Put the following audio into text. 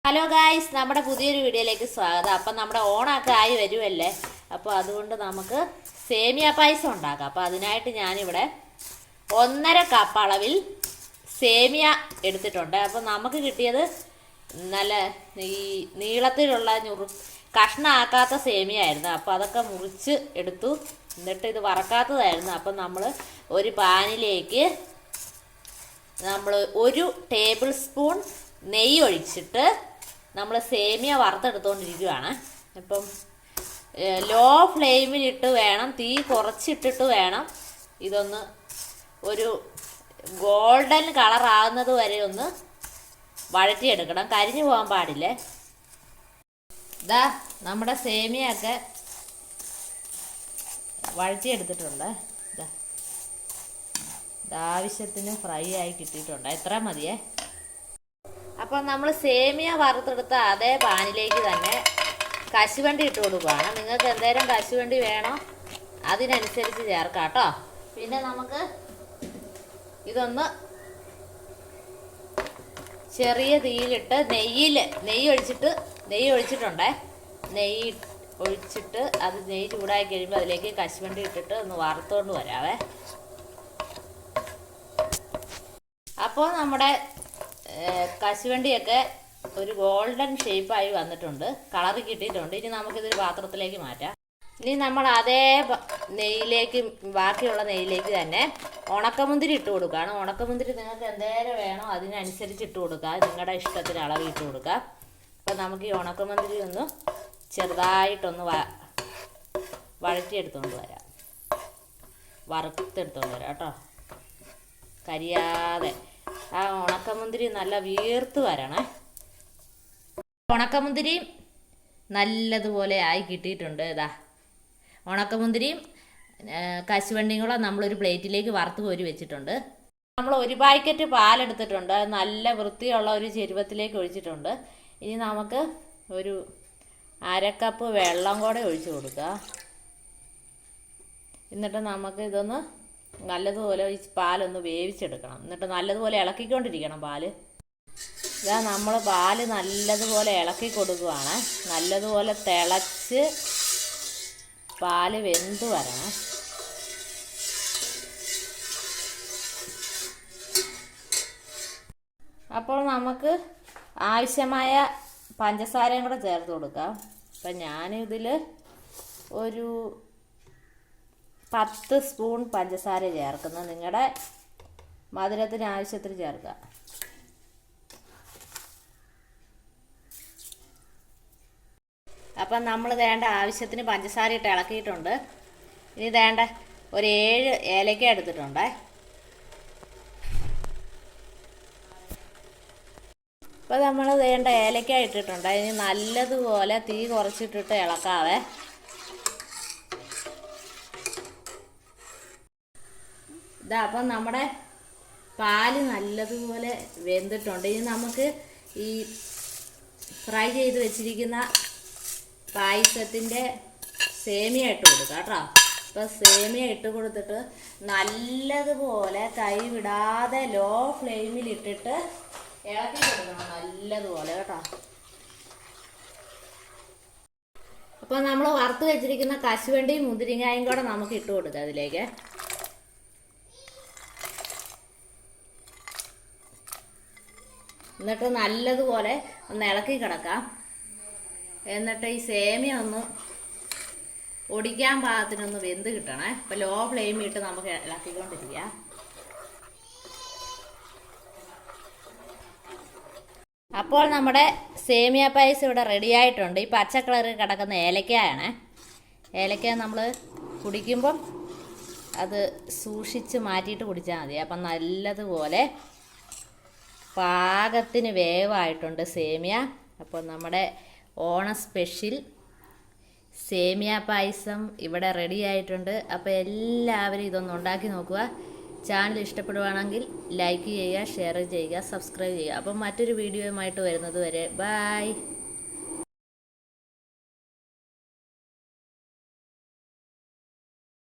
Hello guys, നമ്മുടെ പുതിയൊരു വീഡിയോയിലേക്ക് സ്വാഗതം. അപ്പം നമ്മുടെ ഓണമൊക്കെ ആയി വരുമല്ലേ, അപ്പോൾ അതുകൊണ്ട് നമുക്ക് സേമിയ പായസം ഉണ്ടാക്കാം. അപ്പോൾ അതിനായിട്ട് ഞാനിവിടെ 1.5 കപ്പ് അളവിൽ സേമിയ എടുത്തിട്ടുണ്ട്. അപ്പോൾ നമുക്ക് കിട്ടിയത് നല്ല ഈ നീളത്തിലുള്ള കഷ്ണമാക്കാത്ത സേമിയ ആയിരുന്നു. അപ്പോൾ അതൊക്കെ മുറിച്ച് എടുത്തു. എന്നിട്ട് ഇത് വറക്കാത്തതായിരുന്നു. അപ്പം നമ്മൾ ഒരു പാനിലേക്ക് നമ്മൾ 1 ടേബിൾ സ്പൂൺ നെയ്യ് ഒഴിച്ചിട്ട് നമ്മൾ സേമിയ വറുത്തെടുത്തുകൊണ്ടിരിക്കുകയാണ്. ഇപ്പം ലോ ഫ്ലെയിമിലിട്ട് വേണം, തീ കുറച്ചിട്ടിട്ട് വേണം ഇതൊന്ന് ഒരു ഗോൾഡൻ കളറാകുന്നത് വരെ ഒന്ന് വഴറ്റിയെടുക്കണം. കരിഞ്ഞു പോകാൻ പാടില്ലേ. ഇതാ നമ്മുടെ സേമിയൊക്കെ വഴറ്റിയെടുത്തിട്ടുണ്ട്. ആവശ്യത്തിന് ഫ്രൈ ആയി കിട്ടിയിട്ടുണ്ട്. എത്ര മതിയേ. അപ്പോൾ നമ്മൾ സേമിയ വറുത്തെടുത്ത അതേ പാനിലേക്ക് തന്നെ കശുവണ്ടി ഇട്ട് കൊടുക്കുകയാണ്. നിങ്ങൾക്ക് എന്തേലും കശുവണ്ടി വേണോ അതിനനുസരിച്ച് ചേർക്കാം കേട്ടോ. പിന്നെ നമുക്ക് ഇതൊന്ന് ചെറിയ തീയിലിട്ട് നെയ്യ് ഒഴിച്ചിട്ടുണ്ടേ. നെയ്യ് ഒഴിച്ചിട്ട് അത് നെയ്യ് ചൂടായി കഴിയുമ്പോൾ അതിലേക്ക് കശുവണ്ടി ഇട്ടിട്ട് ഒന്ന് വറുത്തുകൊണ്ട് വരാവേ. അപ്പോൾ നമ്മുടെ കശുവണ്ടിയൊക്കെ ഒരു ഗോൾഡൻ ഷേപ്പായി വന്നിട്ടുണ്ട്, കളറ് കിട്ടിയിട്ടുണ്ട്. ഇനി നമുക്കിതൊരു പാത്രത്തിലേക്ക് മാറ്റാം. ഇനി നമ്മൾ അതേ നെയ്യിലേക്ക്, ബാക്കിയുള്ള നെയ്യിലേക്ക് തന്നെ ഉണക്കമുന്തിരി ഇട്ട് കൊടുക്കുകയാണ്. ഉണക്കമുന്തിരി നിങ്ങൾക്ക് എന്തേരം വേണോ അതിനനുസരിച്ച് ഇട്ട് കൊടുക്കുക, നിങ്ങളുടെ ഇഷ്ടത്തിന് അളവ് ഇട്ട് കൊടുക്കുക. അപ്പം നമുക്ക് ഈ ഉണക്കമുന്തിരി ഒന്ന് ചെറുതായിട്ടൊന്ന് വഴറ്റിയെടുത്തുകൊണ്ട് വരാം, വറുത്തെടുത്തുകൊണ്ട് വരാം കേട്ടോ, കരിയാതെ. ആ ഉണക്കമുന്തിരി നല്ല വീർത്ത് വരണേ. ഉണക്കമുന്തിരിയും നല്ലതുപോലെ ആയി കിട്ടിയിട്ടുണ്ട്. ഇതാ ഉണക്കമുന്തിരിയും കശുവണ്ടിയും കൂടെ നമ്മളൊരു പ്ലേറ്റിലേക്ക് വറുത്ത് കോരി വെച്ചിട്ടുണ്ട്. നമ്മൾ 1 പാക്കറ്റ് പാലെടുത്തിട്ടുണ്ട്, നല്ല വൃത്തിയുള്ള ഒരു ചെരുവത്തിലേക്ക് ഒഴിച്ചിട്ടുണ്ട്. ഇനി നമുക്ക് ഒരു 1/2 കപ്പ് വെള്ളം കൂടെ ഒഴിച്ച് കൊടുക്കുക. എന്നിട്ട് നമുക്ക് ഇതൊന്ന് നല്ലതുപോലെ ഈ പാലൊന്ന് വേവിച്ചെടുക്കണം. എന്നിട്ട് നല്ലതുപോലെ ഇളക്കിക്കൊണ്ടിരിക്കണം പാല്. ഇതാ നമ്മൾ പാല് നല്ലതുപോലെ ഇളക്കി കൊടുക്കുകയാണ്. നല്ലതുപോലെ തിളച്ച് പാല് വെന്ത് വരണം. അപ്പോൾ നമുക്ക് ആവശ്യമായ പഞ്ചസാരയും കൂടെ ചേർത്ത് കൊടുക്കാം. അപ്പം ഞാനിതിൽ ഒരു 10 സ്പൂൺ പഞ്ചസാര ചേർക്കുന്നത്, നിങ്ങളുടെ മധുരത്തിന് ആവശ്യത്തിന് ചേർക്കുക. അപ്പം നമ്മൾ വേണ്ട ആവശ്യത്തിന് പഞ്ചസാര ഇട്ട് ഇളക്കിയിട്ടുണ്ട്. ഇനി വേണ്ട ഒരു 7 ഏലക്ക എടുത്തിട്ടുണ്ട്. അപ്പോൾ നമ്മൾ വേണ്ട ഏലക്ക ഇട്ടിട്ടുണ്ട്. ഇനി നല്ലതുപോലെ തീ കുറച്ചിട്ടിട്ട് ഇളക്കാവേ. ഇതാ അപ്പം നമ്മുടെ പാല് നല്ലതുപോലെ വെന്തിട്ടുണ്ട്. ഇനി നമുക്ക് ഈ ഫ്രൈ ചെയ്ത് വെച്ചിരിക്കുന്ന പായസത്തിൻ്റെ സേമിയ ഇട്ട് കൊടുക്കാം കേട്ടോ. അപ്പോൾ സേമിയ ഇട്ട് കൊടുത്തിട്ട് നല്ലതുപോലെ കൈ വിടാതെ ലോ ഫ്ലെയിമിൽ ഇട്ടിട്ട് ഇളക്കി കൊടുക്കണം നല്ലതുപോലെ കേട്ടോ. അപ്പോൾ നമ്മൾ വറുത്ത് വെച്ചിരിക്കുന്ന കശുവണ്ടിയും മുന്തിരിങ്ങായും കൂടെ നമുക്ക് ഇട്ട് കൊടുക്കാം അതിലേക്ക്. എന്നിട്ട് നല്ലതുപോലെ ഒന്ന് ഇളക്കി കിടക്കാം. എന്നിട്ട് ഈ സേമിയ ഒന്ന് ഒടിക്കാൻ പാകത്തിനൊന്ന് വെന്ത് കിട്ടണേ. അപ്പോൾ ലോ ഫ്ലെയിമിൽ ഇട്ട് നമുക്ക് ഇളക്കിക്കൊണ്ടിരിക്കുക. അപ്പോൾ നമ്മുടെ സേമിയ പായസം ഇവിടെ റെഡി ആയിട്ടുണ്ട്. ഈ പച്ച കളറിൽ കിടക്കുന്ന ഏലക്കയാണ്. ഏലക്ക നമ്മൾ കുടിക്കുമ്പം അത് സൂക്ഷിച്ച് മാറ്റിയിട്ട് കുടിച്ചാൽ മതി. അപ്പം നല്ലതുപോലെ പാകത്തിന് വേവായിട്ടുണ്ട് സേമിയ. അപ്പോൾ നമ്മുടെ ഓണ സ്പെഷ്യൽ സേമിയ പായസം ഇവിടെ റെഡി ആയിട്ടുണ്ട്. അപ്പോൾ എല്ലാവരും ഇതൊന്ന് ഉണ്ടാക്കി നോക്കുക. ചാനൽ ഇഷ്ടപ്പെടുവാണെങ്കിൽ ലൈക്ക് ചെയ്യുക, ഷെയർ ചെയ്യുക, സബ്സ്ക്രൈബ് ചെയ്യുക. അപ്പം മറ്റൊരു വീഡിയോയുമായിട്ട് വരുന്നത് വരെ ബൈ.